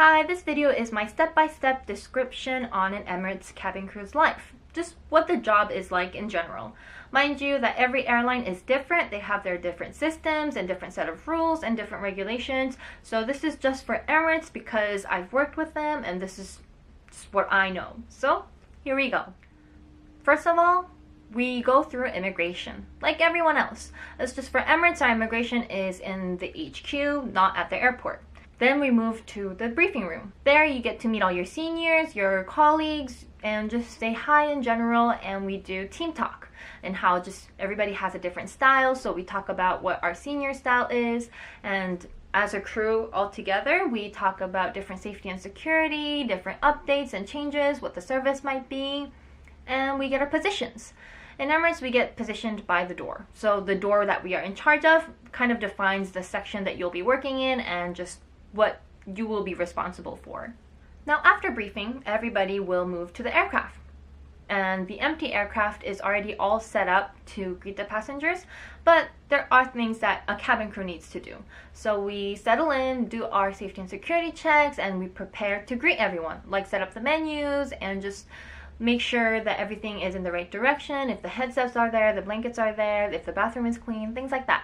Hi, this video is my step-by-step description on an Emirates cabin crew's life. Just what the job is like in general. Mind you that every airline is different. They have their different systems and different set of rules and different regulations. So this is just for Emirates because I've worked with them and this is just what I know. So here we go. First of all, we go through immigration like everyone else. It's just for Emirates, our immigration is in the HQ, not at the airport. Then we move to the briefing room. There you get to meet all your seniors, your colleagues, and just say hi in general, and we do team talk and how just everybody has a different style. So we talk about what our senior style is, and as a crew all together, we talk about different safety and security, different updates and changes, what the service might be, and we get our positions. In Emirates, we get positioned by the door. So the door that we are in charge of kind of defines the section that you'll be working in and just what you will be responsible for. Now after briefing, everybody will move to the aircraft. And the empty aircraft is already all set up to greet the passengers, but there are things that a cabin crew needs to do. So we settle in, do our safety and security checks, and we prepare to greet everyone, like set up the menus and just make sure that everything is in the right direction, if the headsets are there, the blankets are there, if the bathroom is clean, things like that.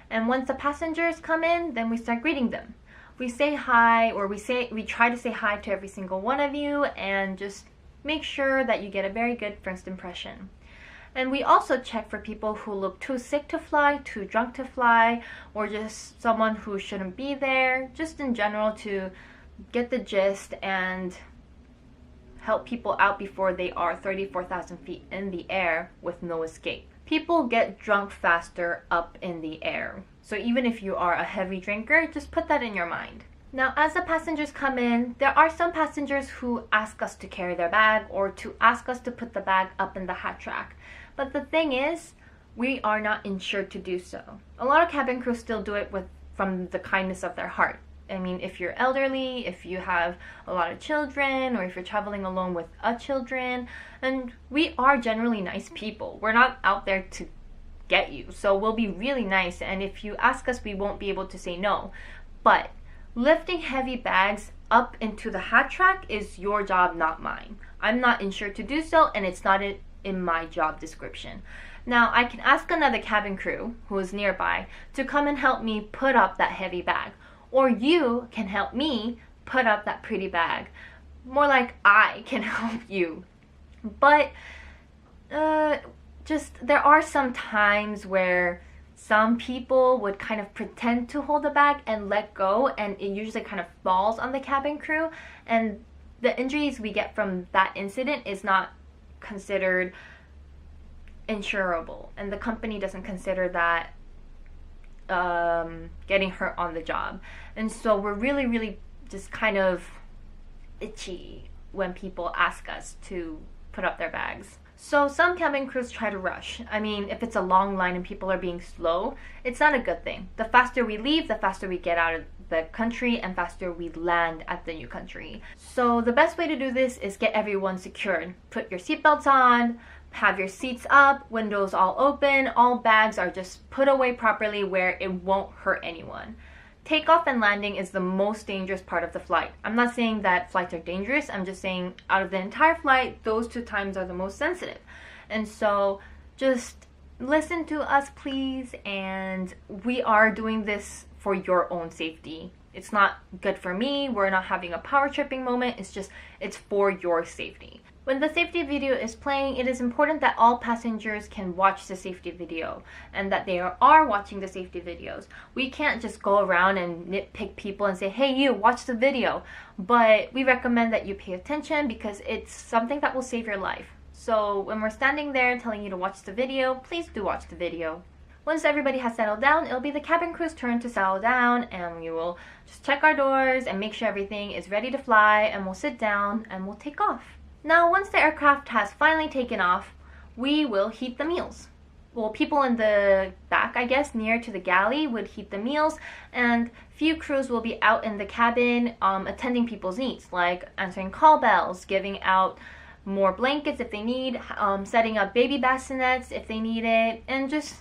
And once the passengers come in, then we start greeting them. We say hi, or we try to say hi to every single one of you and just make sure that you get a very good first impression. And we also check for people who look too sick to fly, too drunk to fly, or just someone who shouldn't be there, just in general to get the gist and help people out before they are 34,000 feet in the air with no escape. People get drunk faster up in the air. So even if you are a heavy drinker, just put that in your mind. Now, as the passengers come in, there are some passengers who ask us to carry their bag or to ask us to put the bag up in the hat rack. But the thing is, we are not insured to do so. A lot of cabin crews still do it from the kindness of their heart. I mean, if you're elderly, if you have a lot of children, or if you're traveling alone with children, and we are generally nice people. We're not out there to get you, so we'll be really nice, and if you ask us, we won't be able to say no. But lifting heavy bags up into the hat rack is your job, not mine. I'm not insured to do so, and it's not in my job description. Now, I can ask another cabin crew who is nearby to come and help me put up that heavy bag. Or you can help me put up that pretty bag. More like I can help you. But just there are some times where some people would kind of pretend to hold the bag and let go, and it usually kind of falls on the cabin crew, and the injuries we get from that incident is not considered insurable, and the company doesn't consider that getting hurt on the job. And so we're really just kind of itchy when people ask us to put up their bags. So some cabin crews try to rush. I mean, if it's a long line and people are being slow, it's not a good thing. The faster we leave, the faster we get out of the country and faster we land at the new country. So the best way to do this is get everyone secured. Put your seatbelts on, have your seats up, windows all open, all bags are just put away properly where it won't hurt anyone. Takeoff and landing is the most dangerous part of the flight. I'm not saying that flights are dangerous, I'm just saying out of the entire flight, those two times are the most sensitive. And so just listen to us, please, and we are doing this for your own safety. It's not good for me, we're not having a power tripping moment, it's for your safety. When the safety video is playing, it is important that all passengers can watch the safety video and that they are watching the safety videos. We can't just go around and nitpick people and say, hey, you, watch the video. But we recommend that you pay attention because it's something that will save your life. So when we're standing there telling you to watch the video, please do watch the video. Once everybody has settled down, it'll be the cabin crew's turn to settle down, and we will just check our doors and make sure everything is ready to fly, and we'll sit down and we'll take off. Now, once the aircraft has finally taken off, we will heat the meals. Well, people in the back, I guess, near to the galley would heat the meals, and few crews will be out in the cabin attending people's needs, like answering call bells, giving out more blankets if they need, setting up baby bassinets if they need it, and just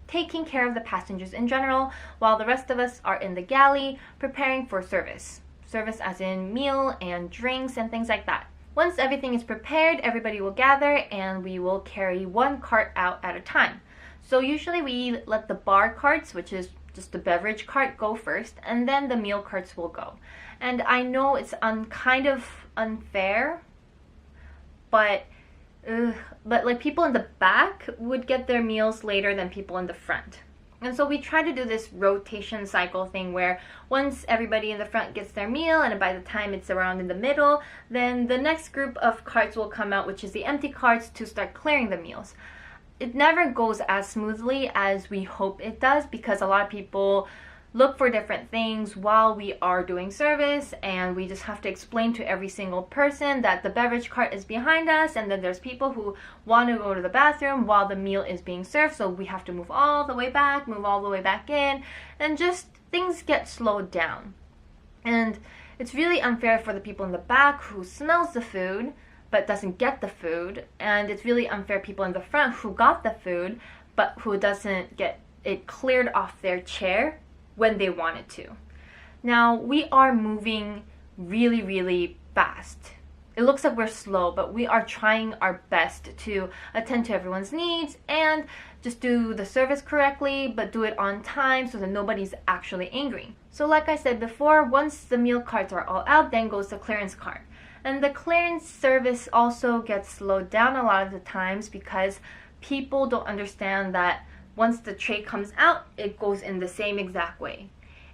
taking care of the passengers in general, while the rest of us are in the galley preparing for service. service as in meal and drinks and things like that. Once everything is prepared, everybody will gather and we will carry one cart out at a time. So usually we let the bar carts, which is just the beverage cart, go first, and then the meal carts will go. And I know it's kind of unfair, but like people in the back would get their meals later than people in the front. And so we try to do this rotation cycle thing where once everybody in the front gets their meal and by the time it's around in the middle, then the next group of carts will come out, which is the empty carts, to start clearing the meals. It never goes as smoothly as we hope it does because a lot of people look for different things while we are doing service, and we just have to explain to every single person that the beverage cart is behind us, and then there's people who want to go to the bathroom while the meal is being served, so we have to move all the way back, move all the way back in, and just things get slowed down. And it's really unfair for the people in the back who smells the food but doesn't get the food, and it's really unfair people in the front who got the food but who doesn't get it cleared off their chair when they wanted to. Now, we are moving really, really fast. It looks like we're slow, but we are trying our best to attend to everyone's needs and just do the service correctly, but do it on time so that nobody's actually angry. So like I said before, once the meal carts are all out, then goes the clearance cart. And the clearance service also gets slowed down a lot of the times because people don't understand that once the tray comes out, it goes in the same exact way.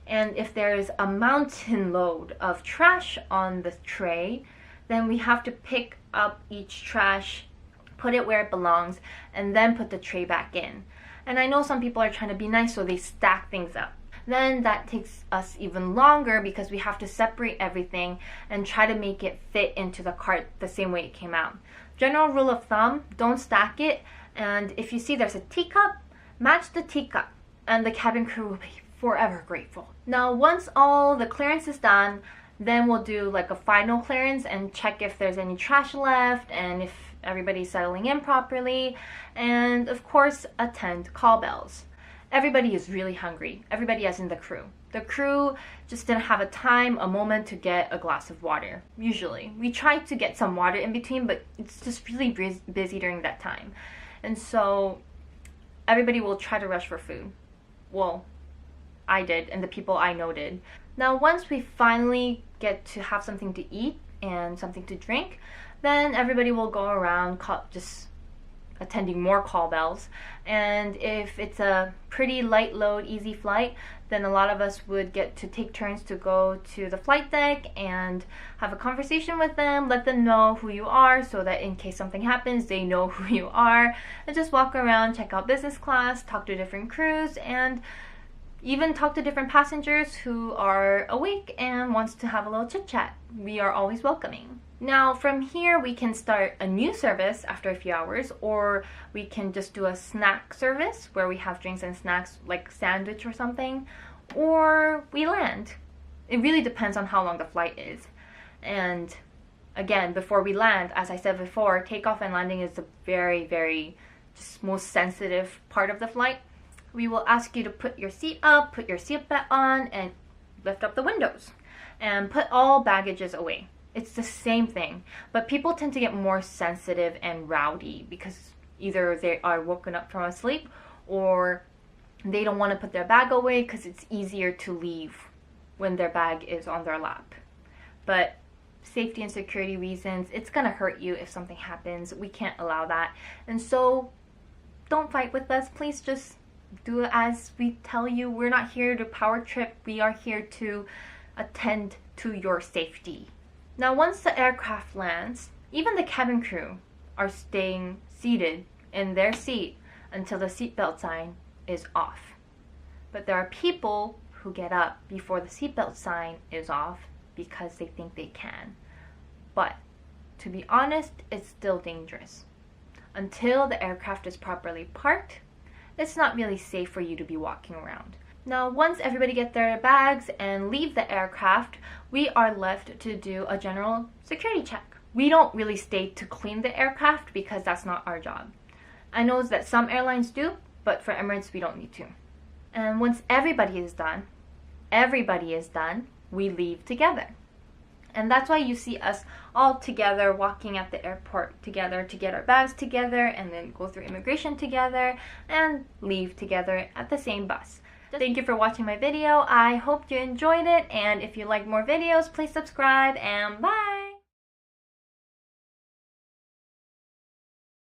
And if there's a mountain load of trash on the tray, then we have to pick up each trash, put it where it belongs, and then put the tray back in. And I know some people are trying to be nice, so they stack things up. Then that takes us even longer because we have to separate everything and try to make it fit into the cart the same way it came out. General rule of thumb, don't stack it, and if you see there's a teacup, match the teacup, and the cabin crew will be forever grateful. Now, once all the clearance is done, then we'll do like a final clearance and check if there's any trash left and if everybody's settling in properly, and of course, attend call bells. Everybody is really hungry. Everybody as in the crew. The crew just didn't have a moment to get a glass of water, usually. We try to get some water in between, but it's just really busy during that time. And so everybody will try to rush for food. Well, I did, and the people I know did. Now, once we finally get to have something to eat and something to drink, then everybody will go around just attending more call bells. And if it's a pretty light load, easy flight, then a lot of us would get to take turns to go to the flight deck and have a conversation with them, let them know who you are so that in case something happens, they know who you are, and just walk around, check out business class, talk to different crews, and even talk to different passengers who are awake and wants to have a little chit chat. We are always welcoming. Now from here we can start a new service after a few hours, or we can just do a snack service where we have drinks and snacks like sandwich or something, or we land. It really depends on how long the flight is. And again, before we land, as I said before, takeoff and landing is the very, very just most sensitive part of the flight. We will ask you to put your seat up, put your seatbelt on, and lift up the windows and put all baggages away. It's the same thing, but people tend to get more sensitive and rowdy because either they are woken up from a sleep or they don't want to put their bag away because it's easier to leave when their bag is on their lap. But safety and security reasons, it's gonna hurt you if something happens. We can't allow that. And so don't fight with us. Please just do it as we tell you. We're not here to power trip. We are here to attend to your safety. Now, once the aircraft lands, even the cabin crew are staying seated in their seat until the seatbelt sign is off. But there are people who get up before the seatbelt sign is off because they think they can. But to be honest, it's still dangerous. Until the aircraft is properly parked, it's not really safe for you to be walking around. Now, once everybody get their bags and leave the aircraft, we are left to do a general security check. We don't really stay to clean the aircraft because that's not our job. I know that some airlines do, but for Emirates, we don't need to. And once everybody is done, we leave together. And that's why you see us all together walking at the airport together to get our bags together and then go through immigration together and leave together at the same bus. Thank you for watching my video. I hope you enjoyed it, and if you like more videos, please subscribe, and bye!